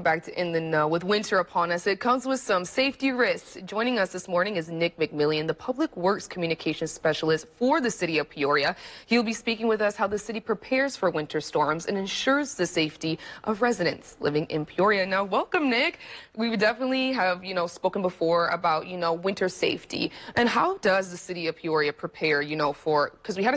Back to In the Know. With winter upon us, it comes with some safety risks. Joining us this morning is Nick McMillian, the Public Works Communications Specialist for the City of Peoria. He'll be speaking with us how the city prepares for winter storms and ensures the safety of residents living in Peoria. Now, welcome, Nick. We definitely have, spoken before about, winter safety. And how does the City of Peoria prepare, because we had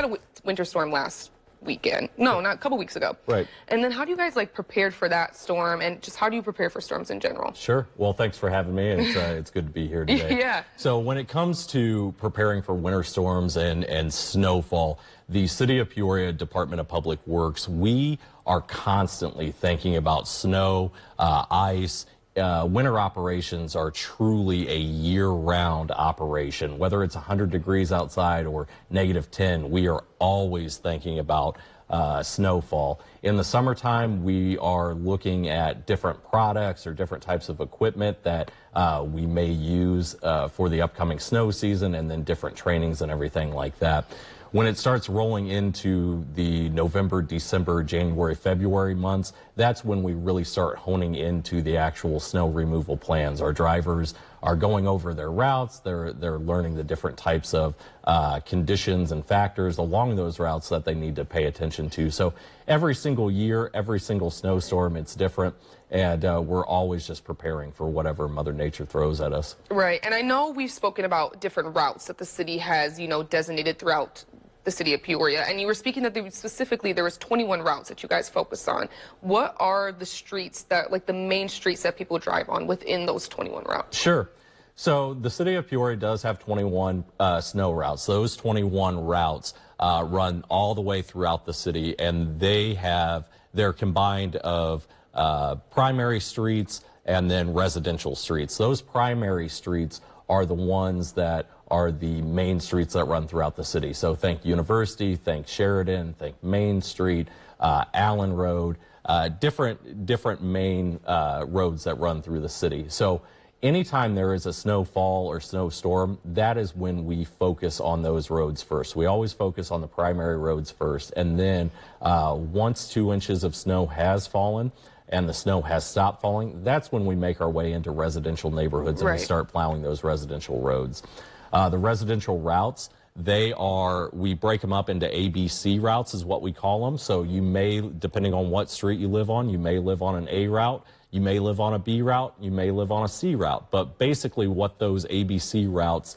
a winter storm last weekend. No, not a couple weeks ago. Right. And then how do you guys prepared for that storm, and just how do you prepare for storms in general? Sure. Well, thanks for having me. It's good to be here today. Yeah. So when it comes to preparing for winter storms and snowfall, the City of Peoria Department of Public Works, we are constantly thinking about snow, ice. Winter operations are truly a year-round operation. Whether it's 100 degrees outside or -10, we are always thinking about snowfall. In the summertime, we are looking at different products or different types of equipment that we may use for the upcoming snow season, and then different trainings and everything like that. When it starts rolling into the November, December, January, February months, that's when we really start honing into the actual snow removal plans. Our drivers are going over their routes. They're learning the different types of conditions and factors along those routes that they need to pay attention to. So every single year, every single snowstorm, it's different. And we're always just preparing for whatever Mother Nature throws at us. Right. And I know we've spoken about different routes that the city has, designated throughout the city of Peoria, and you were speaking that there was 21 routes that you guys focus on. What are the streets that, the main streets that people drive on within those 21 routes? Sure. So the city of Peoria does have 21 snow routes. Those 21 routes run all the way throughout the city, and they're combined of primary streets and then residential streets. Those primary streets are the ones that are the main streets that run throughout the city. So think University, think Sheridan, think Main Street, Allen Road, different main roads that run through the city. So anytime there is a snowfall or snowstorm, that is when we focus on those roads first. We always focus on the primary roads first, and then once 2 inches of snow has fallen and the snow has stopped falling, that's when we make our way into residential neighborhoods and we start plowing those residential roads. The residential routes, we break them up into ABC routes is what we call them. So you may, depending on what street you live on, you may live on an A route, you may live on a B route, you may live on a C route. But basically what those ABC routes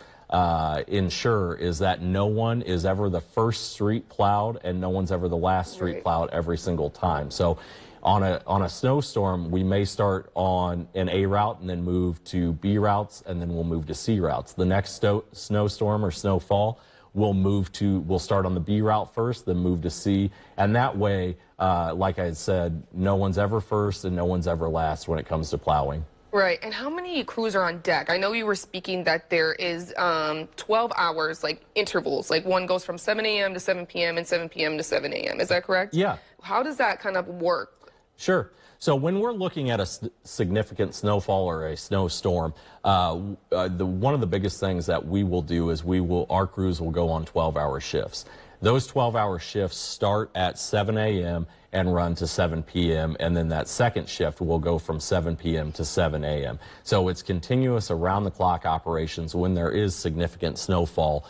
ensure is that no one is ever the first street plowed and no one's ever the last street plowed every single time. So on a snowstorm, we may start on an A route and then move to B routes, and then we'll move to C routes. The next snowstorm or snowfall, we'll start on the B route first, then move to C. And that way, like I said, no one's ever first and no one's ever last when it comes to plowing. Right. And how many crews are on deck? I know you were speaking that there is 12 hours, intervals. One goes from 7 a.m. to 7 p.m. and 7 p.m. to 7 a.m. Is that correct? Yeah. How does that kind of work? Sure. So when we're looking at a significant snowfall or a snowstorm, one of the biggest things that we will do is our crews will go on 12-hour shifts. Those 12-hour shifts start at 7 a.m. and run to 7 p.m. and then that second shift will go from 7 p.m. to 7 a.m. So it's continuous around-the-clock operations when there is significant snowfall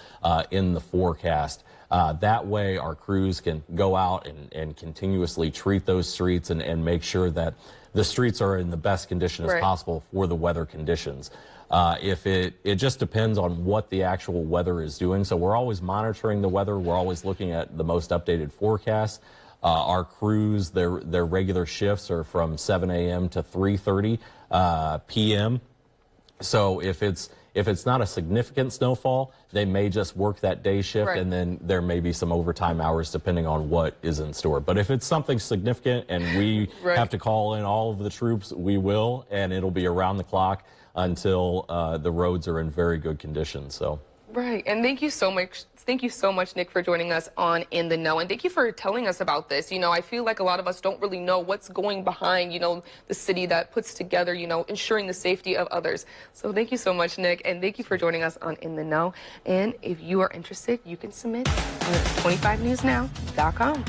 in the forecast. That way our crews can go out and continuously treat those streets and make sure that the streets are in the best condition as possible for the weather conditions. If it just depends on what the actual weather is doing. So we're always monitoring the weather. We're always looking at the most updated forecasts. Our crews, their regular shifts are from 7 a.m. to 3:30 p.m. So if it's not a significant snowfall, they may just work that day shift, and then there may be some overtime hours depending on what is in store. But if it's something significant and we have to call in all of the troops, we will, and it'll be around the clock until the roads are in very good condition. So. Right, and thank you so much, Nick, for joining us on In the Know, and thank you for telling us about this. I feel like a lot of us don't really know what's going behind, the city that puts together, ensuring the safety of others. So thank you so much, Nick, and thank you for joining us on In the Know. And if you are interested, you can submit at 25newsnow.com.